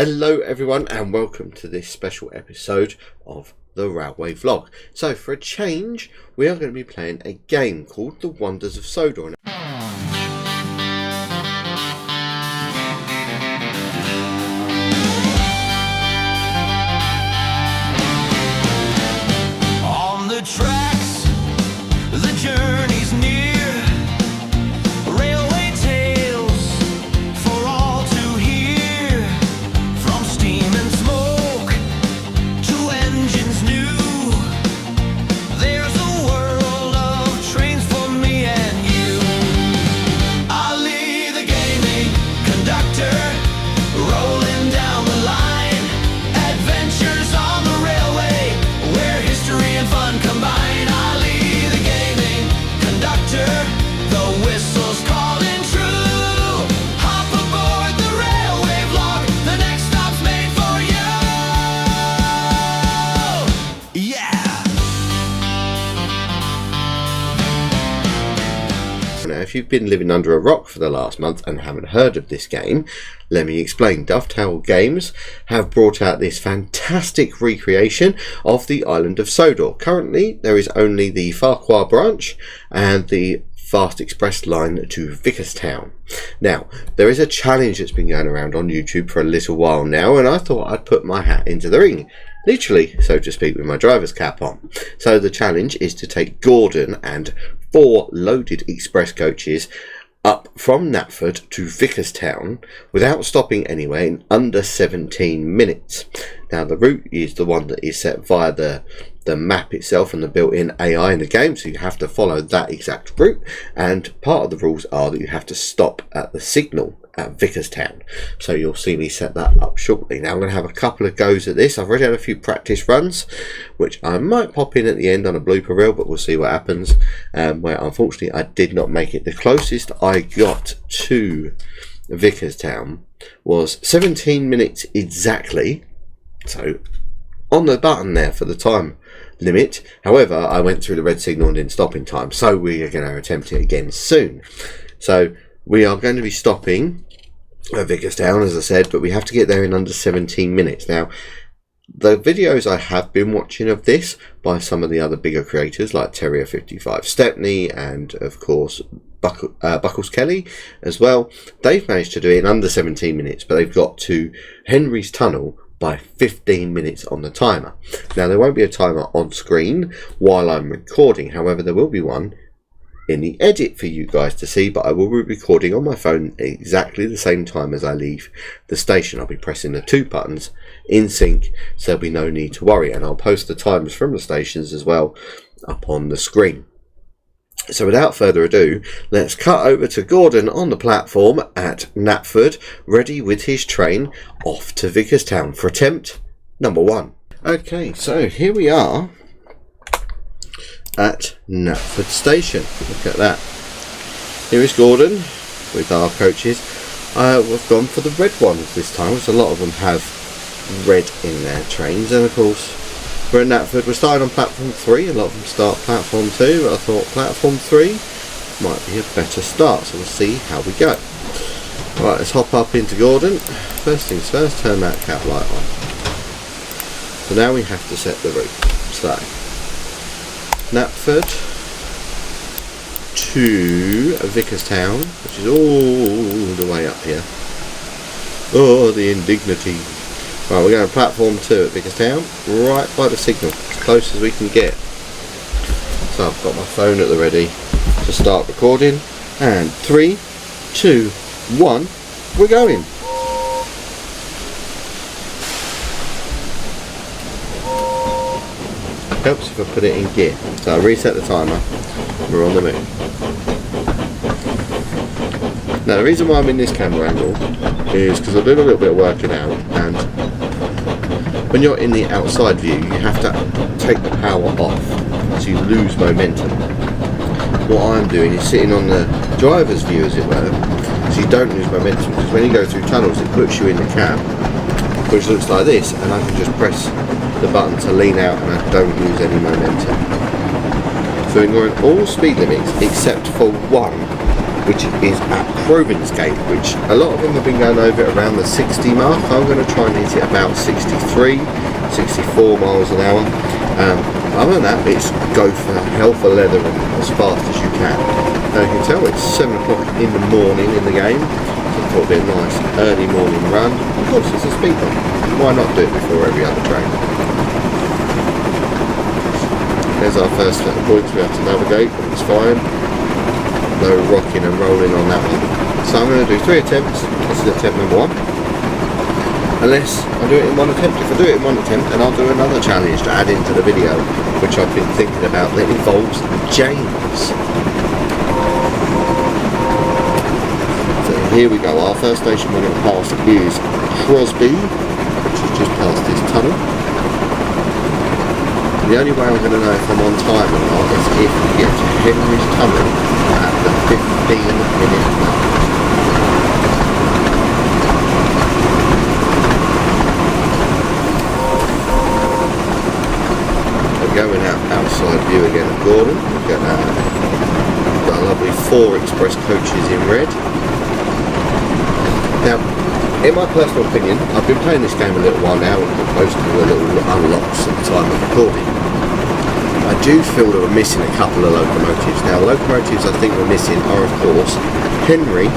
Hello everyone and welcome to this special episode of the Railway Vlog. So for a change we are going to be playing a game called The Wonders of Sodor. On the tracks, the journey's near. Railway tales for all to hear. From steam and smoke to engines new, there's a world of trains for me and you. Ali the gaming conductor, rolling down the line. Adventures on the railway, where history and fun combine. Ali the gaming conductor, the whistle's calling true. Hop aboard the railway vlog, the next stop's made for you. Yeah! Now if you've been living under a rock for the last month and haven't heard of this game, let me explain. Dovetail Games have brought out this fantastic recreation of the island of Sodor. Currently there is only the Farquhar branch and the fast express line to Vicars. Now there is a challenge that's been going around on YouTube for a little while now, and I thought I'd put my hat into the ring, literally so to speak, with my driver's cap on. So the challenge is to take Gordon and 4 loaded express coaches up from Knapford to Vicars without stopping anywhere in under 17 minutes. Now the route is the one that is set via the map itself and the built-in AI in the game, so you have to follow that exact route, and part of the rules are that you have to stop at the signal at Vicars. So you'll see me set that up shortly. Now I'm going to have a couple of goes at this. I've already had a few practice runs which I might pop in at the end on a blooper reel, but we'll see what happens. Where unfortunately I did not make it. The closest I got to Vicars was 17 minutes exactly, so on the button there for the time limit. However, I went through the red signal and didn't stop in time, so we are going to attempt it again soon. So we are going to be stopping at Vicars, as I said, but we have to get there in under 17 minutes. Now the videos I have been watching of this by some of the other bigger creators like Terrier55 Stepney and of course Buckles Kelly as well, they've managed to do it in under 17 minutes, but they've got to Henry's Tunnel by 15 minutes on the timer. Now there won't be a timer on screen while I'm recording, however there will be one in the edit for you guys to see, but I will be recording on my phone at exactly the same time as I leave the station. I'll be pressing the 2 buttons in sync, so there'll be no need to worry, and I'll post the times from the stations as well up on the screen. So without further ado, let's cut over to Gordon on the platform at Knapford, ready with his train off to Vicars for attempt number 1. Okay, so here we are at Knapford Station. Look at that. Here is Gordon with our coaches. We've gone for the red ones this time, because a lot of them have red in their trains, and of course we're at Knapford. We're starting on platform 3. A lot of them start platform 2, but I thought platform 3 might be a better start, so we'll see how we go. Right, let's hop up into Gordon. First things first, turn that cap light on. So now we have to set the route. So Knapford to Vicars, which is all the way up here. Oh, the indignity. Right, we're going to platform 2 at Vicars, right by the signal, as close as we can get. So I've got my phone at the ready to start recording, and 3, 2, 1, we're going. Helps if I put it in gear. So I reset the timer, we're on the move. Now the reason why I'm in this camera angle is because I'm doing a little bit of working out, and when you're in the outside view you have to take the power off so you lose momentum. What I'm doing is sitting on the driver's view, as it were, so you don't lose momentum, because when you go through tunnels it puts you in the cab, which looks like this, and I can just press the button to lean out and I don't lose any momentum. So ignoring all speed limits except for one, which is at Crovan's Gate, which a lot of them have been going over it around the 60 mark. I'm going to try and hit it about 63, 64 miles an hour. Other than that, it's go for hell for leather and as fast as you can. Now you can tell it's 7 o'clock in the morning in the game, so I thought it'd be a nice early morning run. Of course it's a speed bump, why not do it before every other train? There's our first set of points we have to navigate, but it's fine. No rocking and rolling on that one. So I'm going to do 3 attempts. This is attempt number 1. Unless I do it in one attempt. If I do it in one attempt, then I'll do another challenge to add into the video, which I've been thinking about, that involves James. So here we go. Our first station we're going to pass is Crosby, which is just past this tunnel. The only way I'm going to know if I'm on time or not is if we get to Henry's Tunnel at the 15-minute mark. We're going outside view again of Gordon. We've got a lovely 4 express coaches in red. Now, in my personal opinion, I've been playing this game a little while now, and most of the little unlocks at the time of recording. I do feel that we're missing a couple of locomotives. Now, locomotives I think we're missing are, of course, Henry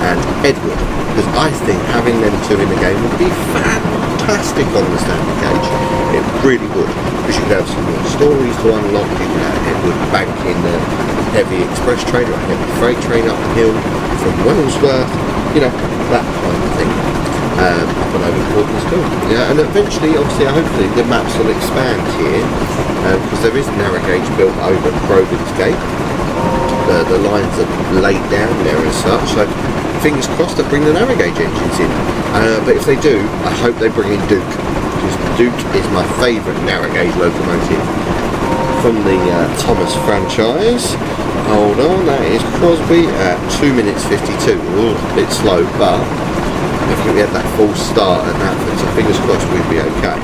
and Edward, because I think having them 2 in the game would be fantastic on the standard gauge. It really would, because you could have some more stories to unlock. You could have Edward banking the heavy express train or a heavy freight train up the hill from Wellsworth, you know, that kind of thing. Up and over Gordon's Hill. Yeah, and eventually, obviously, hopefully, the maps will expand here, because there is a narrow gauge built over Crovan's Gate. The lines are laid down there as such, so fingers crossed they bring the narrow gauge engines in. But if they do, I hope they bring in Duke, because Duke is my favourite narrow gauge locomotive from the Thomas franchise. Hold on, that is Crosby at 2 minutes 52. Ooh, a bit slow, but I think we had that false start at Knapford, so fingers crossed we'll be okay.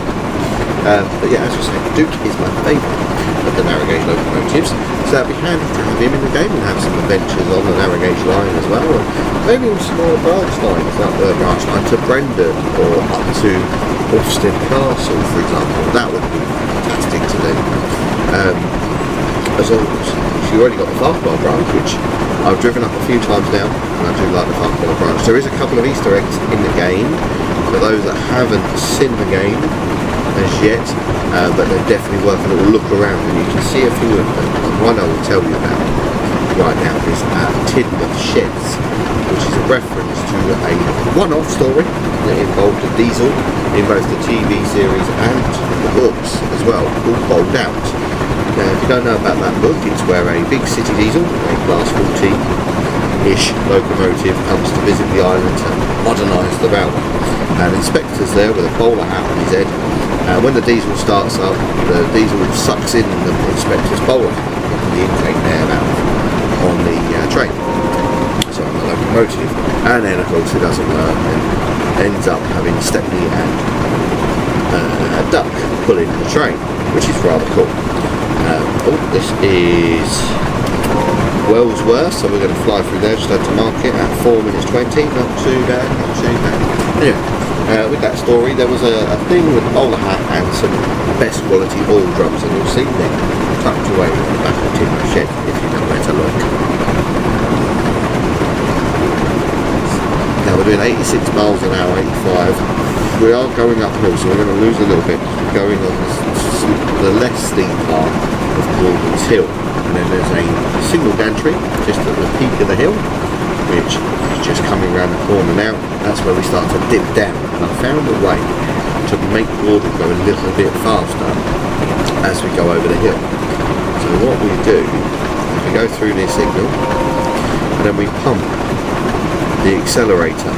But yeah, as I say, Duke is my favourite of the narrow gauge locomotives, so it'd be handy to have him in the game and have some adventures on the narrow gauge line as well, and maybe some more branch lines, like the branch line to Brendan or up to Austin Castle, for example. That would be fantastic to do. As long as you've already got the Farquhar branch, which I've driven up a few times now, and I do like the Farquhar branch. There is a couple of Easter eggs in the game for those that haven't seen the game as yet, but they're definitely worth a little look around, and you can see a few of them. And one I will tell you about right now is Tidmouth Sheds, which is a reference to a one-off story that involved a diesel in both the TV series and the books as well, called Bowled Out. Now, if you don't know about that book, it's where a big city diesel, a class 14-ish locomotive, comes to visit the island to modernise the railway. And inspector's there with a bowler hat on his head. And when the diesel starts up, the diesel sucks in the inspector's bowler hat, the intake air valve on the train, so on the locomotive. And then, of course, it doesn't work and ends up having Stepney and Duck pulling the train, which is rather cool. This is Wellsworth, so we're going to fly through there, just had to mark it at 4 minutes 20, not too bad, not too bad. Anyway, with that story, there was a thing with a bowler hat and some best quality ball drums, and you'll see them tucked away in the back of the timber shed if you know where to look. Now we're doing 86 miles an hour, 85. We are going uphill, so we're going to lose a little bit. We're going on the less steep part of Gordon's Hill, and then there's a single gantry just at the peak of the hill, which is just coming around the corner now. That's where we start to dip down, and I found a way to make Gordon go a little bit faster as we go over the hill. So what we do is we go through this signal, and then we pump the accelerator.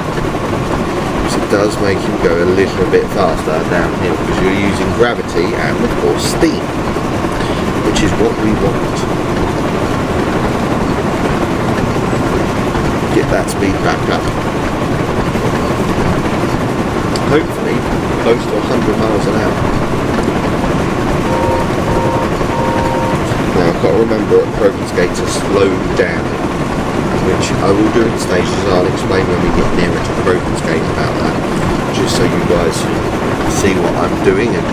So it does make him go a little bit faster downhill, because you're using gravity and of course steam, which is what we want. Get that speed back up. Hopefully close to 100 miles an hour. Now I've got to remember at Crovan's Gate to slow down. which I will do in stages. I'll explain when we get nearer to the Rovers Gate about that, just so you guys see what I'm doing. And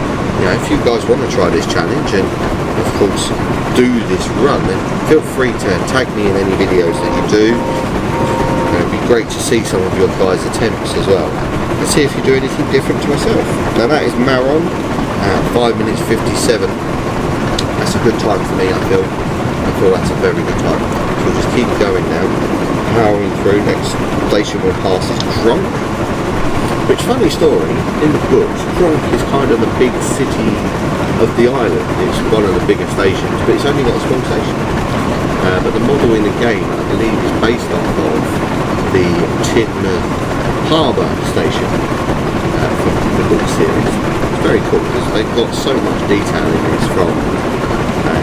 if you guys want to try this challenge and of course do this run, then feel free to tag me in any videos that you do. It'd be great to see some of your guys' attempts as well, and see if you do anything different to myself. Now that is Maron at 5 minutes 57. That's a good time for me. I feel that's a very good time. So we'll just keep going now, powering through. Next station we'll pass is Drunk, which, funny story, in the books, Drunk is kind of the big city of the island. It's one of the bigger stations, but it's only got a small station. But the model in the game, I believe, is based off of the Tidmouth Harbour station from the book series. It's very cool because they've got so much detail in this, from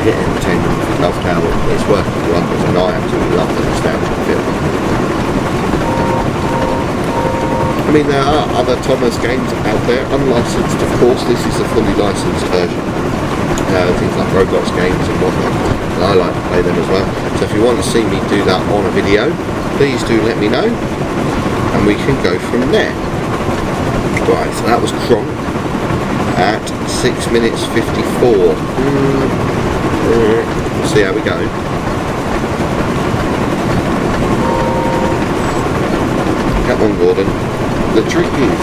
Hit Entertainment, Dovetail. It's working wonders, and I absolutely love the nostalgic feel. I mean, there are other Thomas games out there, unlicensed of course. This is a fully licensed version. Things like Roblox games and whatnot, and I like to play them as well. So if you want to see me do that on a video, please do let me know, and we can go from there. Right, so that was Kronk at 6 minutes 54. We'll see how we go. Come on, Gordon. The trick is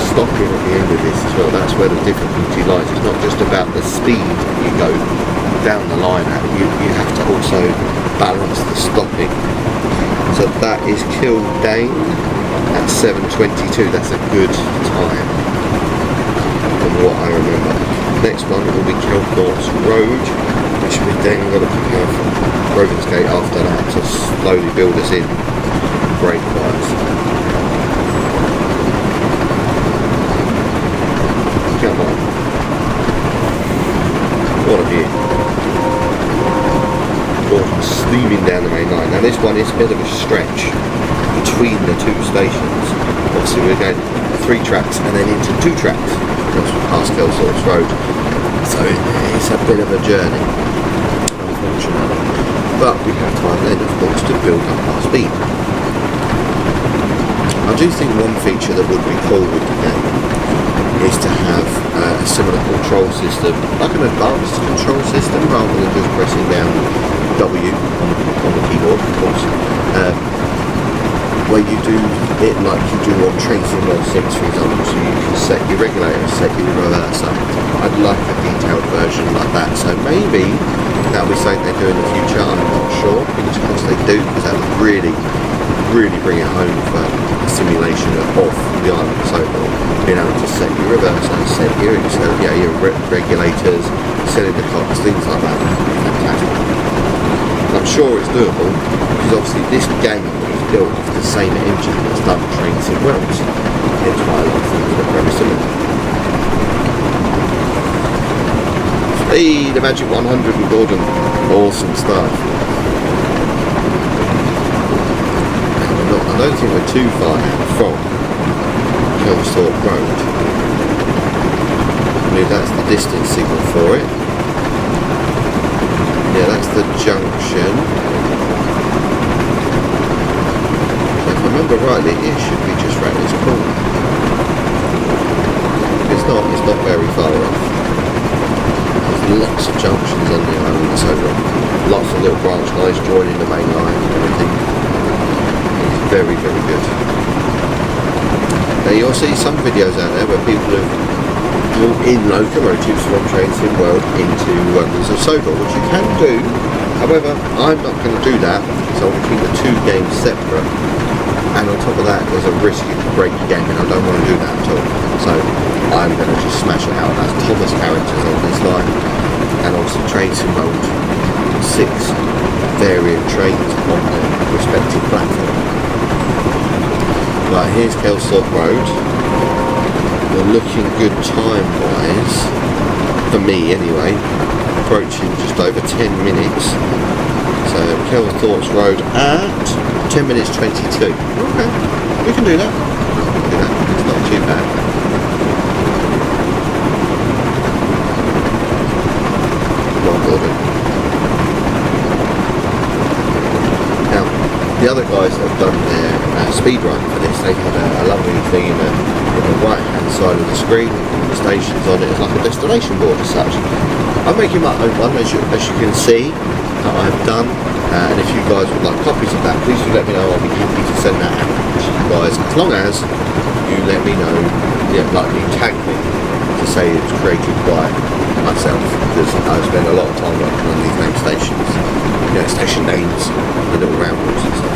stopping at the end of this as well. That's where the difficulty lies. It's not just about the speed you go down the line at. You have to also balance the stopping. So that is Kildane at 7:22. That's a good time from what I remember. Next one will be Kelthorpe's Road, which we then got to prepare for Rovers Gate after that to slowly build us in break-wise. Come on. What a view. Gordon steaming down the main line. Now this one is a bit of a stretch between the two stations. Obviously we're going 3 tracks and then into 2 tracks once we pass Kelthorpe's Road. So it's a bit of a journey, unfortunately. But we have time then, of course, to build up our speed. I do think one feature that would be cool with the game is to have a similar control system, like an advanced control system, rather than just pressing down W on the keyboard, of course, where you do it like you do on Train Sim World 6, for example. So you can set your regulator, set your reverser. I'd like a detailed version like that, so maybe that'll be something they do in the future. I'm not sure, fingers crossed they do, because that would really bring it home for a simulation of the island of Sodor. Being able to set your reverser, set your regulators, setting the clocks, things like that. Fantastic. I'm sure it's doable, because obviously this game is built off the same engine that's done Train Sim Worlds. Hence why a lot of things look very similar. Hey, the Magic 100 with Gordon. Awesome stuff. I don't think we're too far out from Kelthorpe Road. I mean, that's the distance signal for it. Yeah, that's the junction. If I remember rightly, it should be just round this corner. It's not very far off. There's lots of junctions on the island of Sodor. Lots of little branch lines joining the main line and everything. It's very, very good. Now you'll see some videos out there where people have brought in locomotives from Train Sim World into Wonders of Sodor, which you can do. However, I'm not going to do that, so I'm going to keep the 2 games separate. And on top of that, there's a risk you could break your game, and I don't want to do that at all. So I'm going to just smash it out as Thomas characters on this line, and also Train Sim World 6 variant trains on the respective platform. Right, here's Kelthorpe Road. We're looking good time-wise, for me anyway, approaching just over 10 minutes. So Kelthorpe's Road at 10 minutes 22. Okay, we can do that. It's not too bad. Not bothered. Now, The other guys that have done their speed run for this, they've had a lovely thing in the right hand side of the screen, the stations on it. It's like a destination board as such. I'm making my own one, as you can see, that I've done. And if you guys would like copies of that, please do let me know. I'll be happy to send that out to you guys, as long as you let me know, like you tag me to say it was created by myself, because I spend a lot of time working on these name stations, station names, the little round ones and stuff.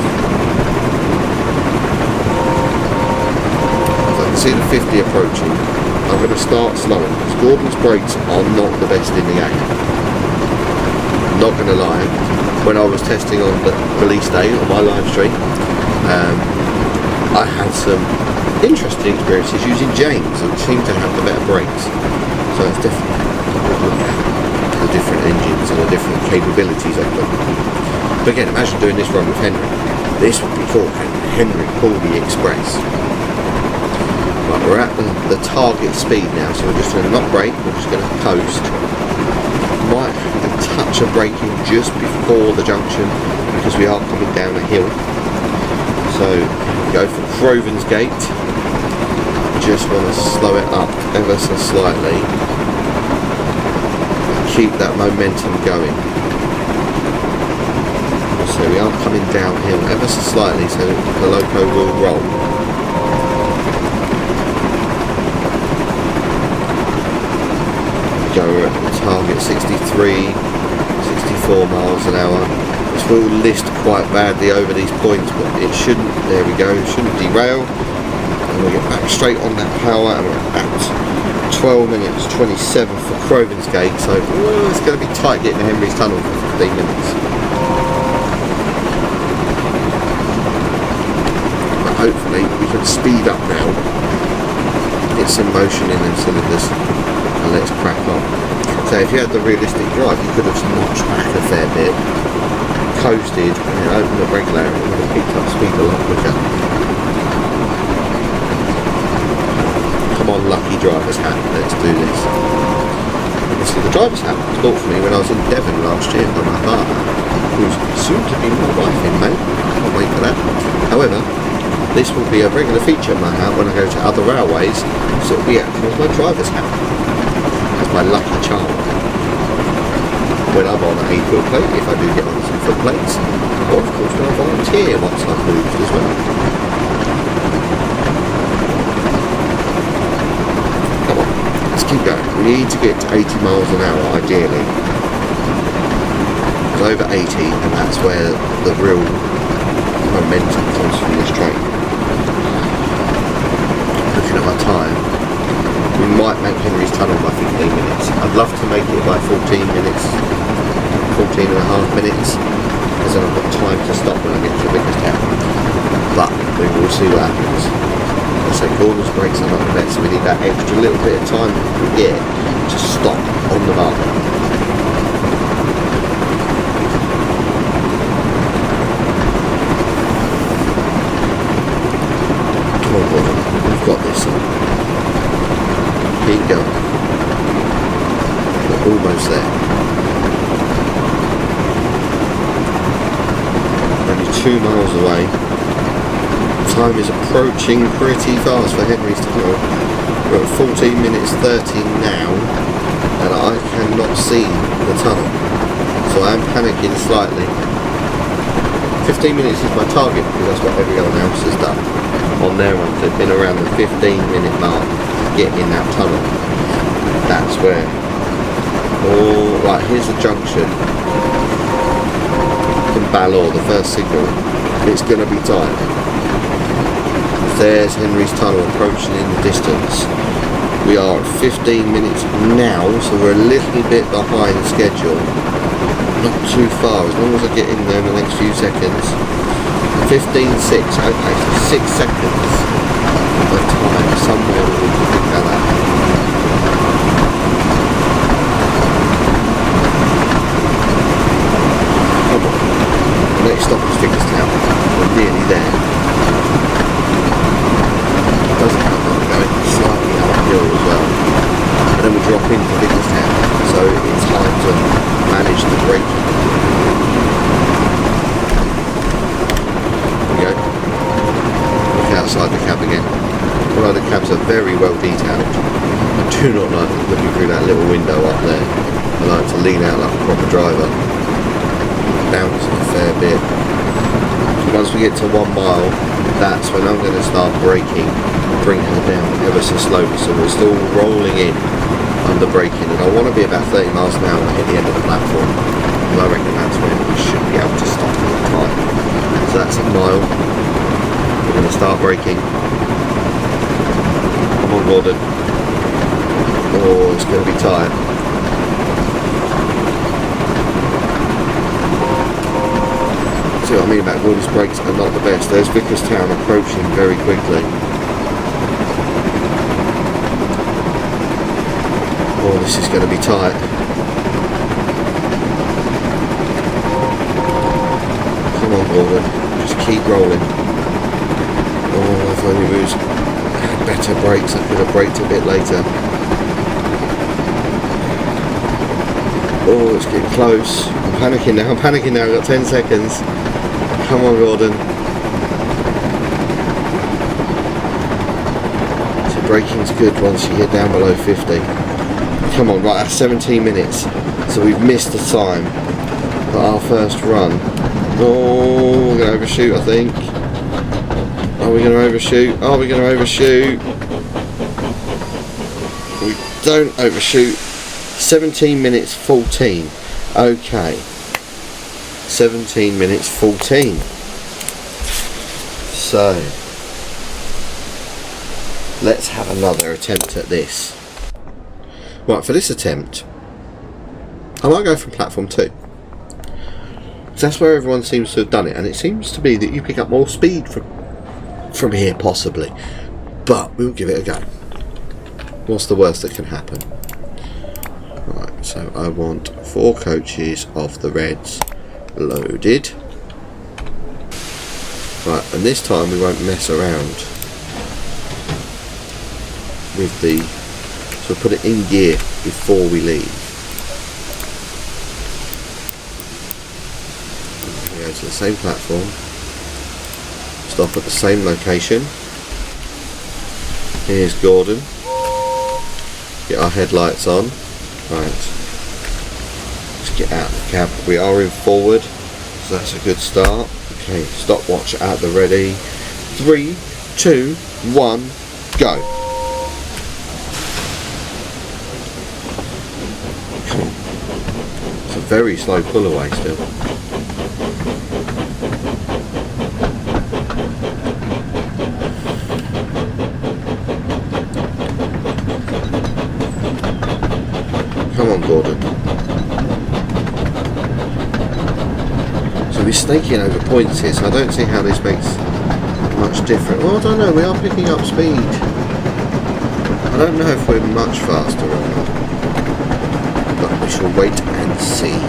As I can see the 50 approaching, I'm going to start slowing, because Gordon's brakes are not the best in the game. I'm not going to lie. When I was testing on the release day on my live stream, I had some interesting experiences using James, which seemed to have the better brakes. So it's definitely look at the different engines and the different capabilities of them. But again, imagine doing this run with Henry. This would be called Henry Corby Express. Right, we're at the target speed now, so we're just going to not brake, we're just going to coast. Might have a touch of braking just before the junction, because we are coming down a hill. So we go for Croven's Gate. Just want to slow it up ever so slightly. Keep that momentum going. So we are coming downhill ever so slightly, so the loco will roll. Go at the target 63, 64 miles an hour. This will list quite badly over these points, but it shouldn't. There we go. Shouldn't derail. And we'll get back straight on that power, and we're at 12 minutes 27 for Croven's Gate. So it's going to be tight getting to Henry's Tunnel for 15 minutes. But hopefully we can speed up now, get some motion in them cylinders, and let's crack on. So if you had the realistic drive, you could have notched back a fair bit, coasted, and then opened the brake lamp, and would have picked up speed a lot quicker. Come on, lucky driver's hat, let's do this. This is the driver's hat was bought for me when I was in Devon last year by my partner, who's soon to be my wife in May. I can't wait for that. However, this will be a regular feature of my hat when I go to other railways, so it'll be acting as my driver's hat, as my lucky charm. When I'm on a foot plate, if I do get on some foot plates, or of course when I volunteer once I've moved as well. Come on, let's keep going. We need to get to 80 miles an hour ideally. It's over 80, and that's where the real momentum comes from this train. Looking at my time, we might make Henry's Tunnel by 15 minutes. I'd love to make it by 14 minutes, 14 and a half minutes, because then I've got time to stop when I get to the biggest town. But we will see what happens. Let's say Gordon's brakes are not the best, so we need that extra little bit of time we get to stop on the mark. Come on, Gordon, we've got this. Keep going. We're almost there. Only 2 miles away. Time is approaching pretty fast for Henry's Tunnel. We're at 14 minutes 30 now, and I cannot see the tunnel, so I am panicking slightly. 15 minutes is my target, because that's what everyone else has done on their runs. They've been around the 15-minute mark to get in that tunnel. That's where. Oh, right, here's the junction. In Ballor, the first signal. It's going to be tight. There's Henry's Tunnel approaching in the distance. We are at 15 minutes now, so we're a little bit behind schedule. Not too far, as long as I get in there in the next few seconds. 15.6, okay, so 6 seconds of time somewhere we can figure that out. Come on, the next stop is Vicars. We're nearly there. Doesn't have that going slightly uphill as well, and then we drop into Vicars, so it's hard to manage the braking. cab again. Although the cabs are very well detailed, I do not like looking through that little window up there. I like to lean out like a proper driver, bounce a fair bit. Once we get to 1 mile, that's when I'm going to start braking, bring her down ever so slowly, so we're still rolling in under braking, and I want to be about 30 miles an hour at the end of the platform, and I reckon that's when we should be able to stop all the time. So that's a mile. We're going to start braking. Come on, Gordon. Oh, it's going to be tight. See what I mean about Gordon's brakes are not the best. There's Vicars Town approaching very quickly. Oh, this is going to be tight. Come on, Gordon. Just keep rolling. Oh, if only we had better brakes, I could have braked a bit later. Oh, it's getting close. I'm panicking now. I've got 10 seconds. Come on, Gordon. So braking's good once you get down below 50. Come on, right, that's 17 minutes. So we've missed the time for our first run. Oh, we're going to overshoot, I think. Are we going to overshoot? Are we going to overshoot? We don't overshoot. 17 minutes 14. Okay. 17 minutes 14. So let's have another attempt at this. Right, for this attempt I might go from platform 2. That's where everyone seems to have done it, and it seems to be that you pick up more speed from here possibly, but we'll give it a go. What's the worst that can happen? Right, so I want 4 coaches of the Reds loaded. Right, and this time we won't mess around with the, so we'll put it in gear before we leave. We go to the same platform, stop at the same location. Here's Gordon. Get our headlights on. Right. Get out of the cab. We are in forward, so that's a good start. Okay, stopwatch at the ready. 3, 2, 1, go. Come on. It's a very slow pull away still. Come on, Gordon. We're snaking over points here, so I don't see how this makes much difference. Well, I don't know, we are picking up speed. I don't know if we're much faster or not, but we shall wait and see.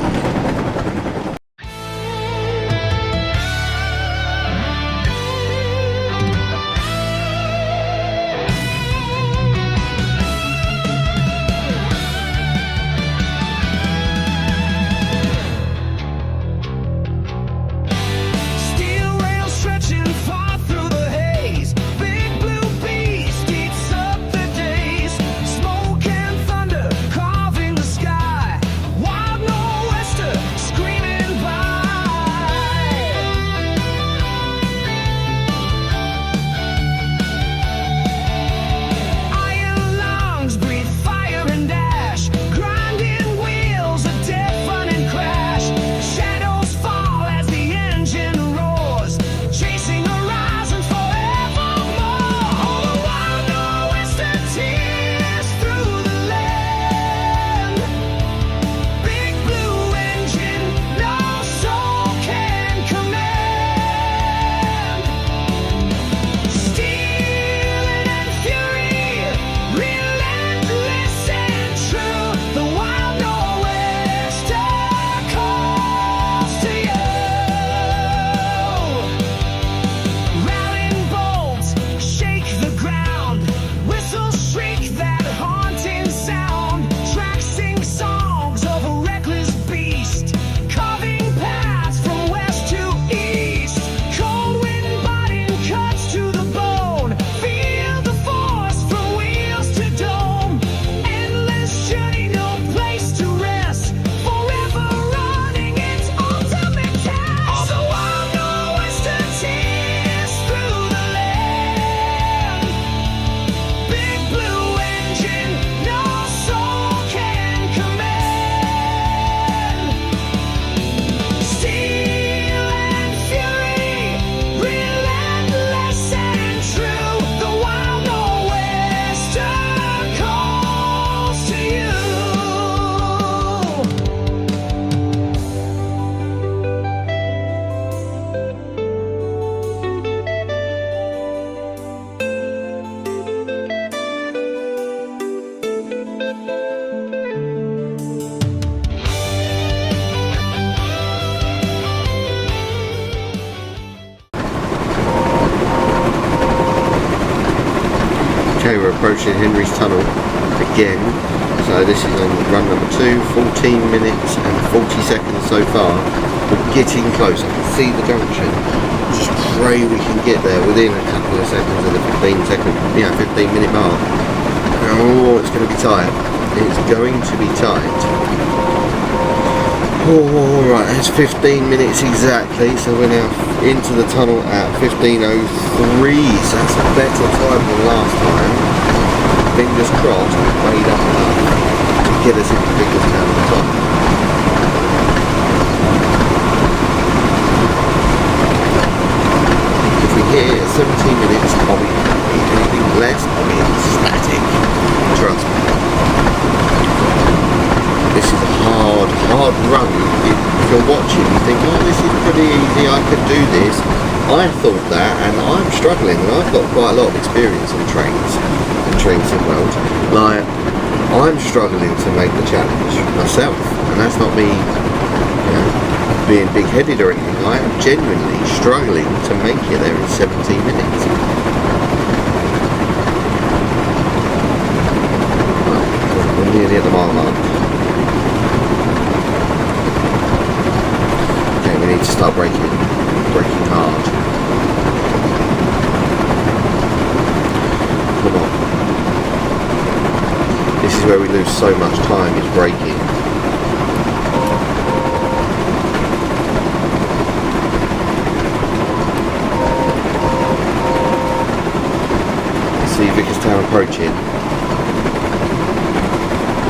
Smoke and thunder carving the sky. Wild Northwester approaching Henry's Tunnel again. So this is on run number 2, 14 minutes and 40 seconds so far. We're getting close. I can see the junction. Just pray we can get there within a couple of seconds of the 15-minute mark. Oh, it's going to be tight. It's going to be tight. Oh, right, it's 15 minutes exactly, so we're now into the tunnel at 15:03, so that's a better time than last time. Fingers crossed, we've made up enough to get us into Vicars down at the top. If we hit 17 minutes, I'll be happy. Anything less, I'll be ecstatic. Trust me. This is a hard run. If you're watching, you think, oh, this is pretty easy, I could do this. I thought that, and I'm struggling, and I've got quite a lot of experience on trains and train sim world. Like, I'm struggling to make the challenge myself, and that's not me, being big-headed or anything. I am genuinely struggling to make it there in 17 minutes. We're nearly at the mile mark. We need to start braking hard. Come on. This is where we lose so much time, is braking. See Vicars Town approaching.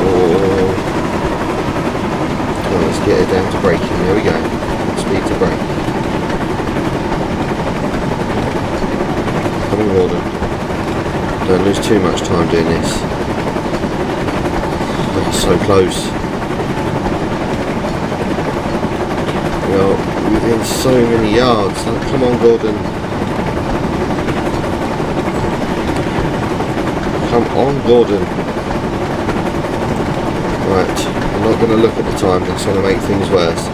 Oh. Come on, let's get it down to braking. There we go. Speed to brake. Come on, Gordon. Don't lose too much time doing this. That's so close. Well, within so many yards. Come on, Gordon. Come on, Gordon. Right, I'm not going to look at the time. That's going to make things worse.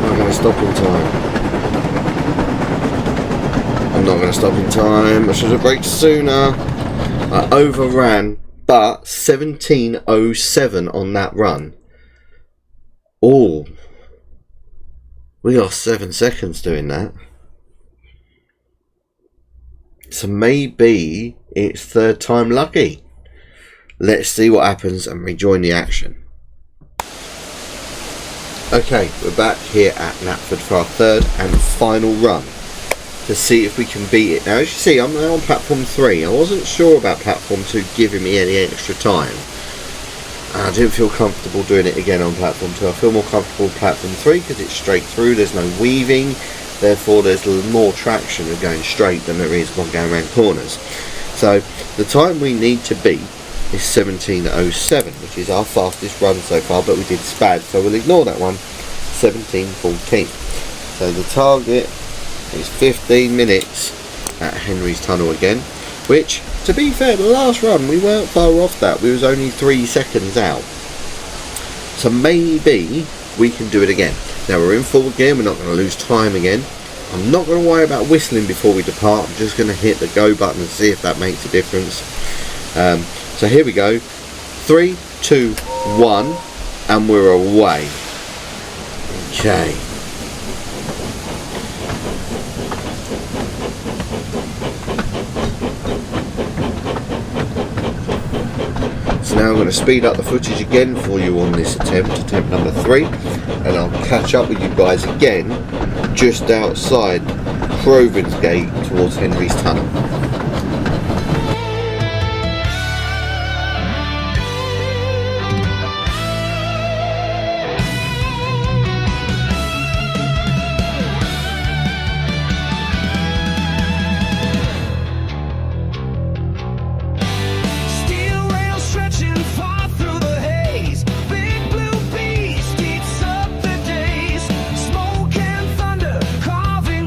I'm going to stop in time. I'm not going to stop in time. I should have braked sooner. I overran, but 17:07 on that run. Oh, we lost 7 seconds doing that. So maybe it's third time lucky. Let's see what happens and rejoin the action. Okay, we're back here at Knapford for our third and final run to see if we can beat it. Now, as you see, I'm now on platform 3. I wasn't sure about platform 2 giving me any extra time. I didn't feel comfortable doing it again on platform 2. I feel more comfortable with platform 3 because it's straight through, there's no weaving, therefore there's more traction of going straight than there is when going around corners. So the time we need to beat is 17:07, which is our fastest run so far, but we did spad, so we'll ignore that one. 17:14. So the target is 15 minutes at Henry's Tunnel again, which, to be fair, the last run we weren't far off that. We was only 3 seconds out. So maybe we can do it again. Now we're in full gear, we're not going to lose time again. I'm not going to worry about whistling before we depart. I'm just going to hit the go button and see if that makes a difference. So here we go. 3, 2, 1, and we're away. Okay. So now I'm going to speed up the footage again for you on this attempt number 3, and I'll catch up with you guys again just outside Crovan's Gate towards Henry's Tunnel.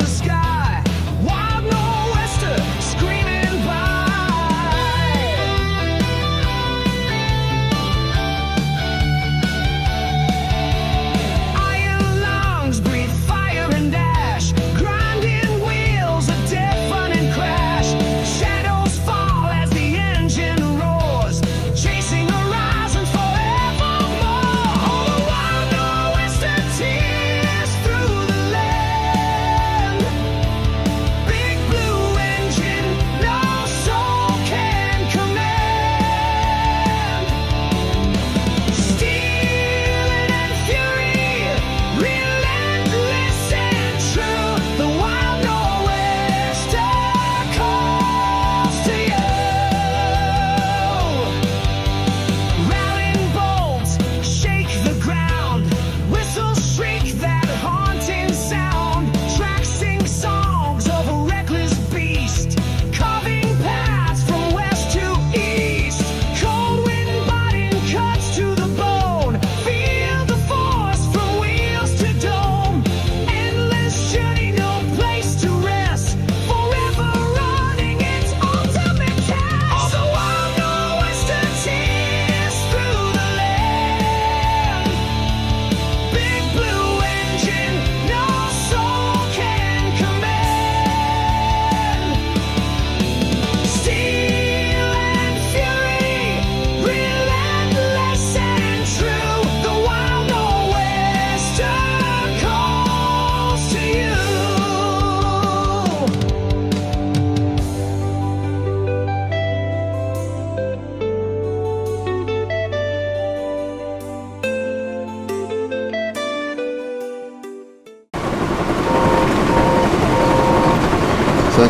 Sky, wild nor'wester,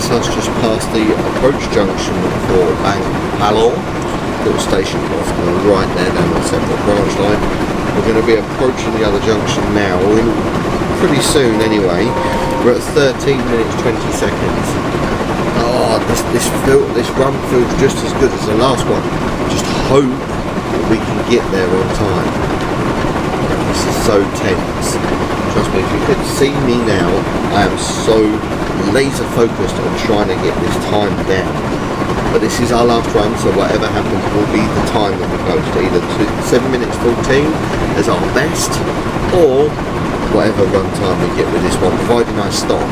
takes us just past the approach junction for Bangalore, little station off to the right there down the separate branch line. We're going to be approaching the other junction now, pretty soon anyway. We're at 13 minutes 20 seconds. Oh, this run feels just as good as the last one. Just hope that we can get there on time. This is so tense. Trust me, if you could see me now, I am so laser focused on trying to get this time down. But this is our last run, so whatever happens will be the time that we post. Either 7 minutes 14 as our best, or whatever run time we get with this one, providing I stop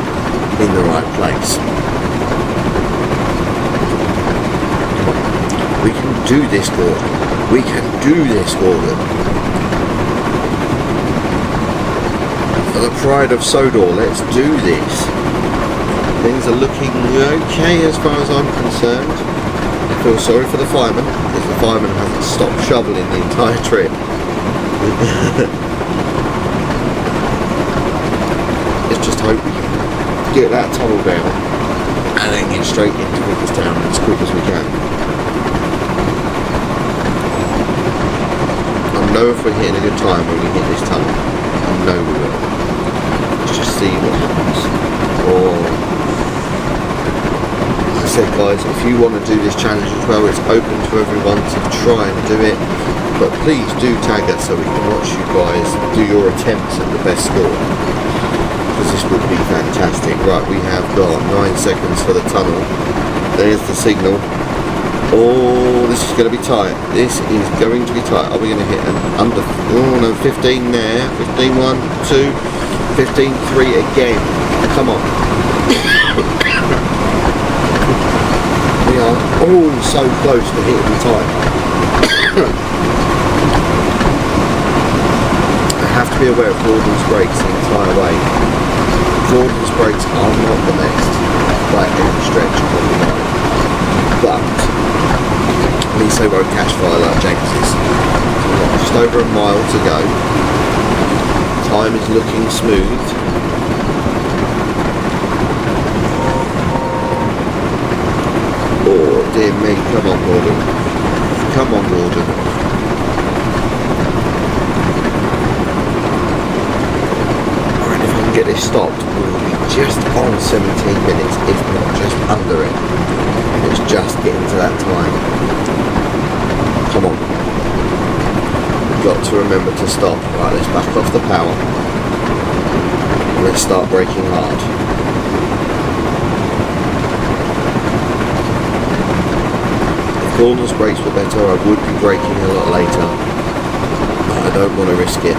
in the right place. We can do this, Gordon. We can do this, Gordon. For the pride of Sodor, let's do this. Things are looking okay as far as I'm concerned. I feel sorry for the fireman, because the fireman hasn't stopped shoveling the entire trip. Let's just hope we can get that tunnel down and then get straight into Vicars town as quick as we can. I know if we're hitting a good time when we hit this tunnel. I know we will. Let's just see what happens. As I said, guys, if you want to do this challenge as well, it's open to everyone to try and do it. But please do tag us so we can watch you guys do your attempts at the best score. Because this would be fantastic. Right, we have got 9 seconds for the tunnel. There's the signal. Oh, this is going to be tight. This is going to be tight. Are we going to hit an under... Oh, no, 15 there. 15, 1, 2, 15, 3 again. Come on. We are all so close to hitting the time. I have to be aware of Gordon's brakes the entire way. Gordon's brakes are not the best by any stretch of the line. But at least they won't catch fire like James's. So we've got just over a mile to go. Time is looking smooth. Oh dear me, come on Gordon. Come on Gordon. Alright, if I can get this stopped, we'll be just on 17 minutes, if not just under it. It's just getting to that time. Come on. We've got to remember to stop. Right, let's back off the power. Let's start braking hard. If Gordon's brakes were better, I would be braking a lot later. But I don't want to risk it.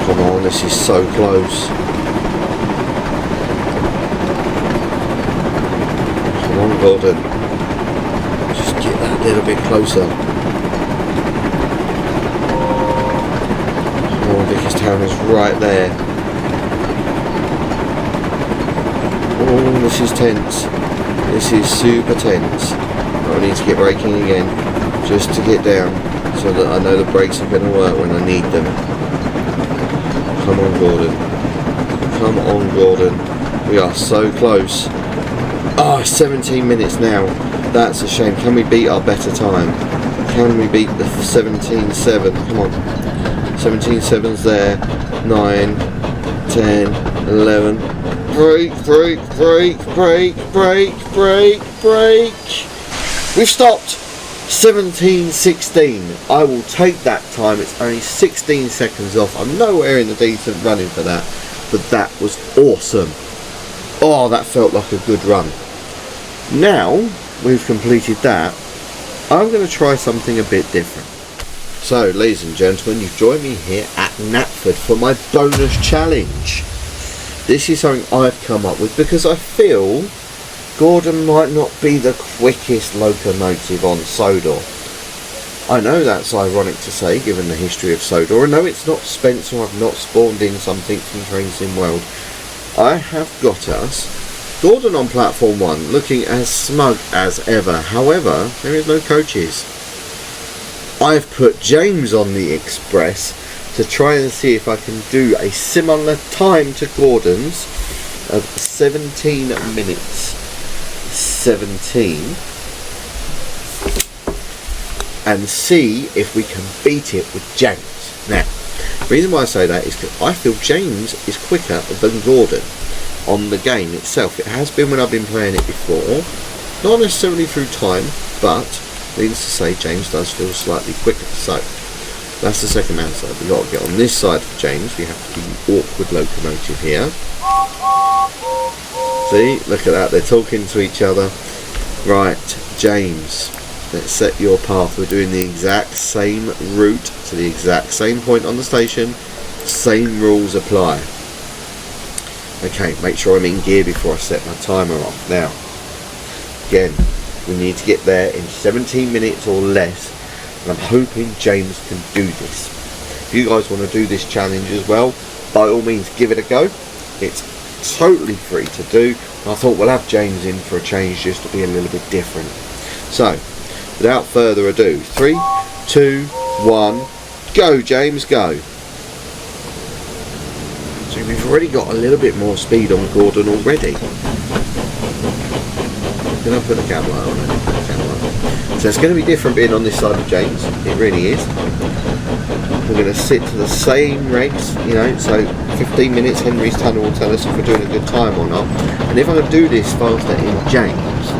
Come on, this is so close. Come on, Gordon. Just get that little bit closer. Oh, Vicars town is right there. Oh, this is tense. This is super tense. I need to get braking again, just to get down, so that I know the brakes are going to work when I need them. Come on, Gordon. Come on, Gordon. We are so close. Oh, 17 minutes now. That's a shame. Can we beat our better time? Can we beat the 17.7? Come on. 17.7's there. 9, 10, 11. Brake, brake, brake, brake, brake, brake, brake. We've stopped. 17.16. I will take that time. It's only 16 seconds off. I'm nowhere in the decent running for that, but that was awesome. Oh, that felt like a good run. Now we've completed that, I'm going to try something a bit different. So, ladies and gentlemen, you've joined me here at Knapford for my bonus challenge. This is something I've come up with because I feel Gordon might not be the quickest locomotive on Sodor. I know that's ironic to say, given the history of Sodor. I know it's not Spencer, I've not spawned in something from Train Sim World. I have got us Gordon on platform 1, looking as smug as ever. However, there is no coaches. I've put James on the express, to try and see if I can do a similar time to Gordon's of 17 minutes 17 and see if we can beat it with James. Now, the reason why I say that is because I feel James is quicker than Gordon on the game itself. It has been when I've been playing it before, not necessarily through time, but needless to say James does feel slightly quicker. So that's the second man side. We've got to get on this side of James. We have to be the awkward locomotive here. See, look at that, they're talking to each other. Right, James, let's set your path. We're doing the exact same route to the exact same point on the station. Same rules apply. Okay, make sure I'm in gear before I set my timer off. Now, again, we need to get there in 17 minutes or less, and I'm hoping James can do this. If you guys want to do this challenge as well, by all means give it a go. It's totally free to do. I thought we'll have James in for a change just to be a little bit different. So, without further ado, 3, 2, 1, go James, go. So we've already got a little bit more speed on Gordon already. Can I put the camera on it? So it's going to be different being on this side of James. It really is. We're going to sit to the same race, you know, so 15 minutes Henry's Tunnel will tell us if we're doing a good time or not. And if I'm going to do this faster in James,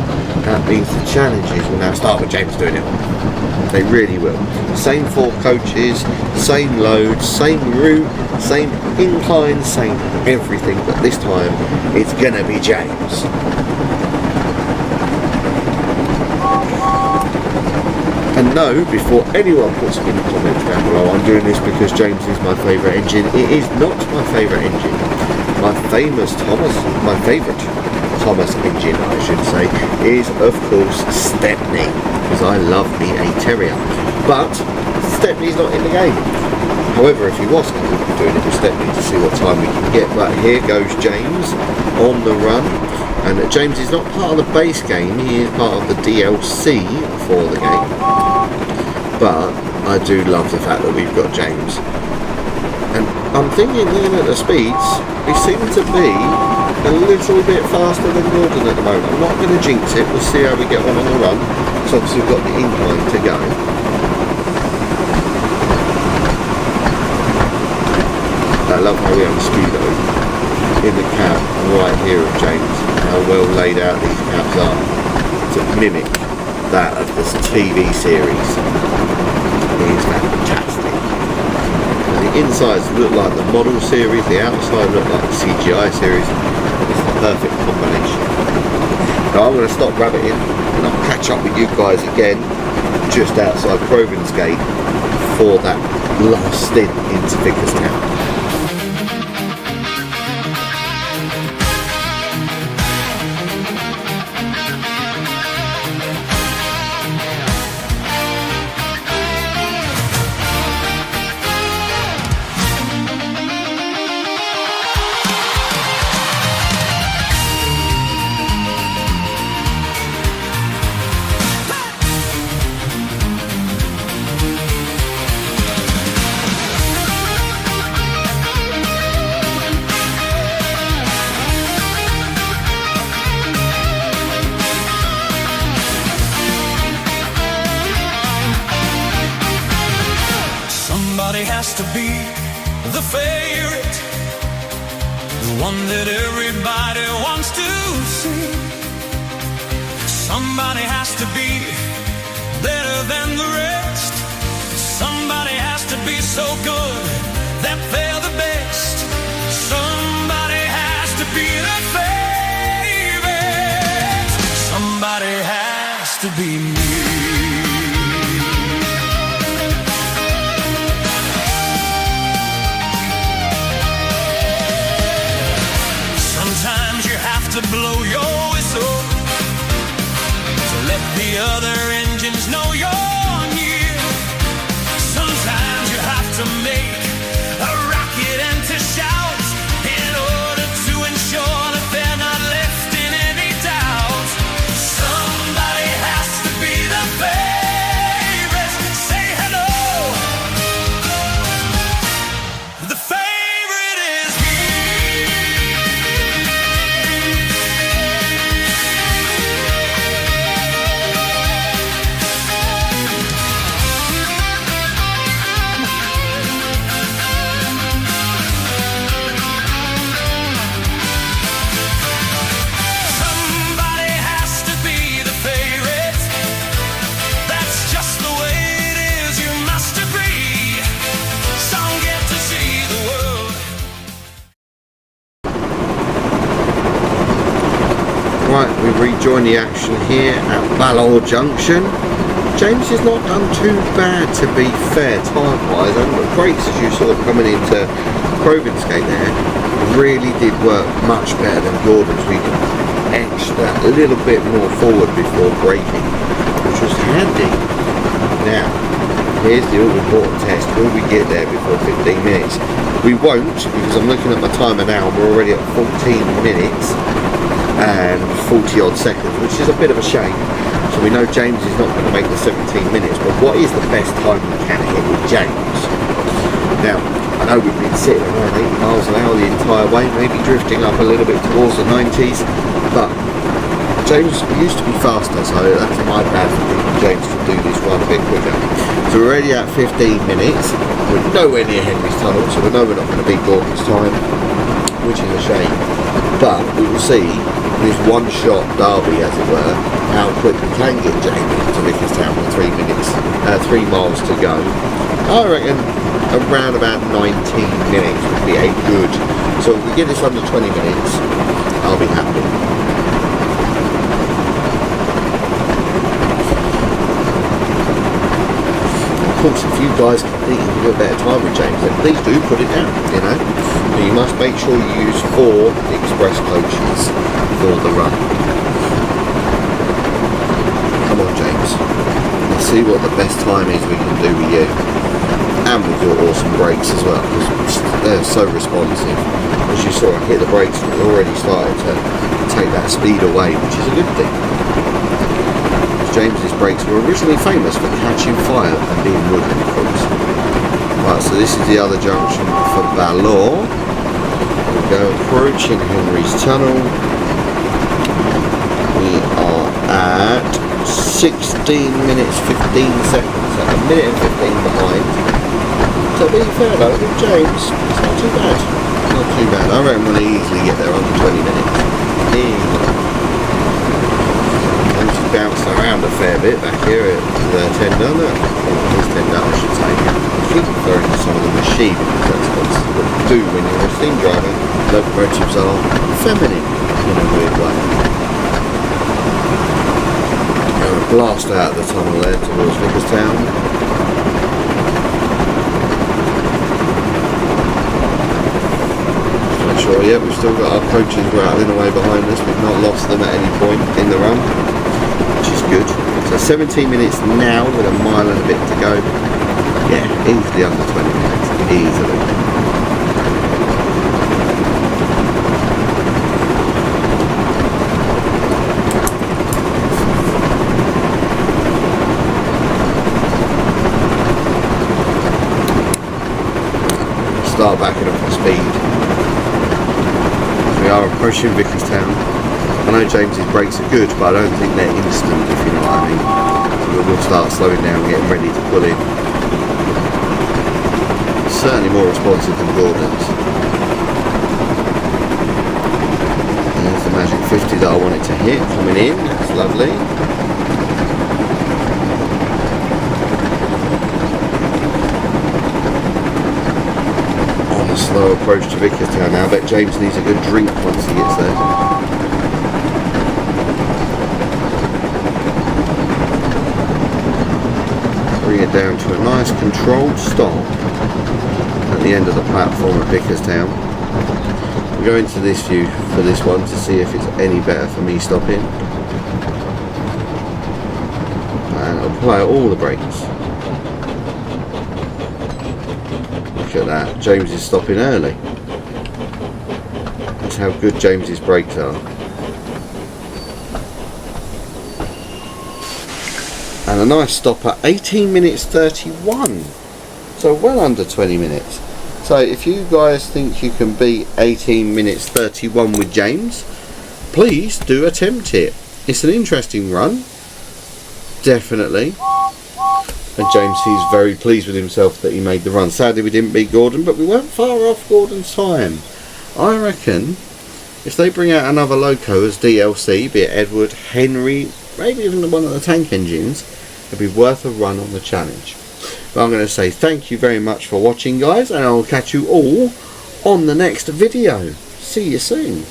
that means the challenges will now start with James doing it. They really will. Same 4 coaches, same load, same route, same incline, same everything, but this time it's going to be James. And no, before anyone puts in the comments down below, I'm doing this because James is my favourite engine. It is not my favourite engine. My favourite Thomas engine, I should say, is of course Stepney, because I love me a Terrier. But Stepney's not in the game. However, if he was, I would be doing it with Stepney to see what time we can get. But here goes James on the run. And James is not part of the base game, he is part of the DLC for the game. But I do love the fact that we've got James. And I'm thinking, looking at the speeds, we seem to be a little bit faster than Gordon at the moment. I'm not going to jinx it, we'll see how we get on the run. So obviously we've got the incline to go. I love how we have a speedo in the cab right here of James. How well laid out these cabs are to mimic that of this TV series. It is fantastic. And the insides look like the model series, the outside look like the CGI series. It's the perfect combination. Now I'm going to stop rabbiting and I'll catch up with you guys again just outside Crovan's Gate for that last stint into Vicars Town. Somebody has to be the favorite, the one that everybody wants to see. Somebody has to be better than the rest. Somebody has to be so good that they're the best. Somebody has to be the favorite. Somebody has to be me. To blow your whistle, to let the other engines know you're near. Sometimes you have to make a rocket and to shout in order to ensure that they're not left in any doubt. Somebody has to be the favorite. Say hello. Right, we rejoin the action here at Ballor Junction. James has not done too bad, to be fair, time-wise, and the brakes, as you saw coming into Provinsgate there, really did work much better than Gordon's. We edged that a little bit more forward before braking, which was handy. Now, here's the all-important test. Will we get there before 15 minutes? We won't, because I'm looking at my timer now and we're already at 14 minutes and 40 odd seconds, which is a bit of a shame. So we know James is not going to make the 17 minutes, but what is the best time we can hit with James? Now, I know we've been sitting around 80 miles an hour the entire way, maybe drifting up a little bit towards the 90s, but James used to be faster, so that's my bad for thinking James could do this run a bit quicker. So we're already at 15 minutes, we're nowhere near Henry's Tunnel, so we know we're not going to beat Gordon's time, which is a shame. But we will see this one-shot derby, as it were, how quick we can get James to Vickerstown with 3 miles to go. I reckon around about 19 minutes would be a good. So if we get this under 20 minutes, I'll be happy. Of course, if you guys can do a better time with James, then please do put it down, you know. But you must make sure you use 4 express coaches for the run. Come on, James. Let's see what the best time is we can do with you. And with your awesome brakes as well, because they're so responsive. As you saw, I hit the brakes and it already started to take that speed away, which is a good thing. James's brakes were originally famous for catching fire and being wooden, of course. Right, so this is the other junction for Ballor. We go approaching Henry's Tunnel. We are at 16 minutes 15 seconds, so a minute and 15 behind. So being fair though, with James, it's not too bad. Not too bad. I reckon we'll easily get there under 20 minutes. Easily. Bouncing around a fair bit back here at the tender, his tender I should say. I keep referring to some of the machine, because that's what you do when you're a steam driver. Locomotives are feminine in a weird way. Going to blast out the tunnel there towards Vickerstown. Make sure, yeah, we've still got our coaches rattling away behind us. We've not lost them at any point in the run, which is good. So 17 minutes now with a mile and a bit to go. Yeah, easily under 20 minutes, easily. Start backing up the speed. We are approaching Vickerstown. I know James's brakes are good, but I don't think they're instant, if you know what I mean. So we'll start slowing down, getting ready to pull in. Certainly more responsive than Gordon's. There's the magic 50 that I wanted to hit, coming in, that's lovely. On a slow approach to Vickerstown now, I bet James needs a good drink once he gets there. Bring it down to a nice controlled stop at the end of the platform at Vickerstown. We'll go into this view for this one to see if it's any better for me stopping. And I'll apply all the brakes. Look at that, James is stopping early. That's how good James's brakes are. And a nice stop at 18 minutes 31, so well under 20 minutes. So if you guys think you can beat 18 minutes 31 with James, please do attempt it. It's an interesting run, definitely. And James, he's very pleased with himself that he made the run. Sadly we didn't beat Gordon, but we weren't far off Gordon's time. I reckon if they bring out another loco as DLC, be it Edward, Henry, maybe even one of the tank engines, it'd be worth a run on the challenge. But I'm going to say thank you very much for watching, guys, and I'll catch you all on the next video. See you soon.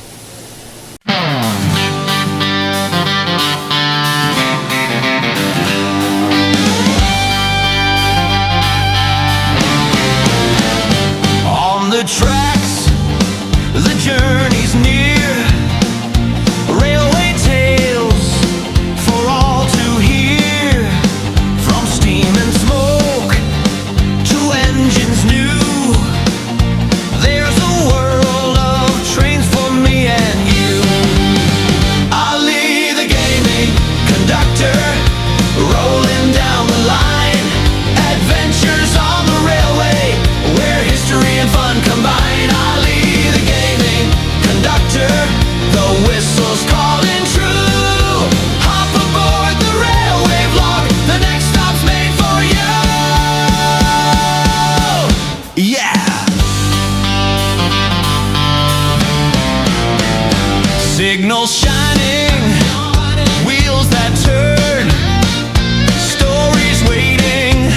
Signals shining, wheels that turn, stories waiting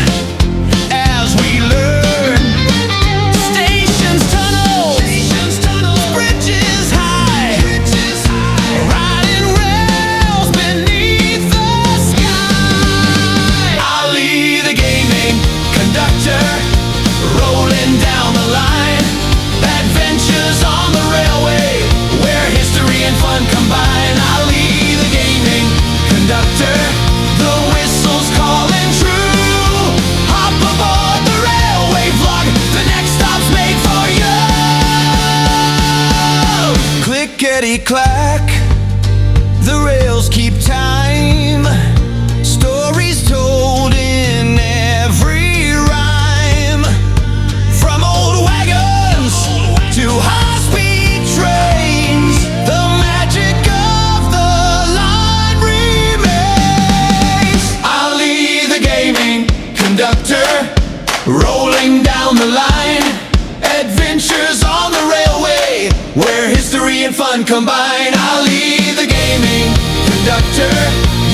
as we learn. Stations, tunnels, bridges high, riding rails beneath the sky. Ali the gaming conductor, rolling down the line. Adventures on the railway, where history and fun combine. Ali the gaming conductor, the whistle's calling true. Hop aboard the railway vlog, the next stop's made for you. Clickety clack, the rails keep time. Stories told in every rhyme. From old wagons to high-speed trains, the magic of the line remains. Ali the gaming conductor, rolling down the line. Adventures on the railway, where history and fun combine. Ali the gaming conductor,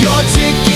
your ticket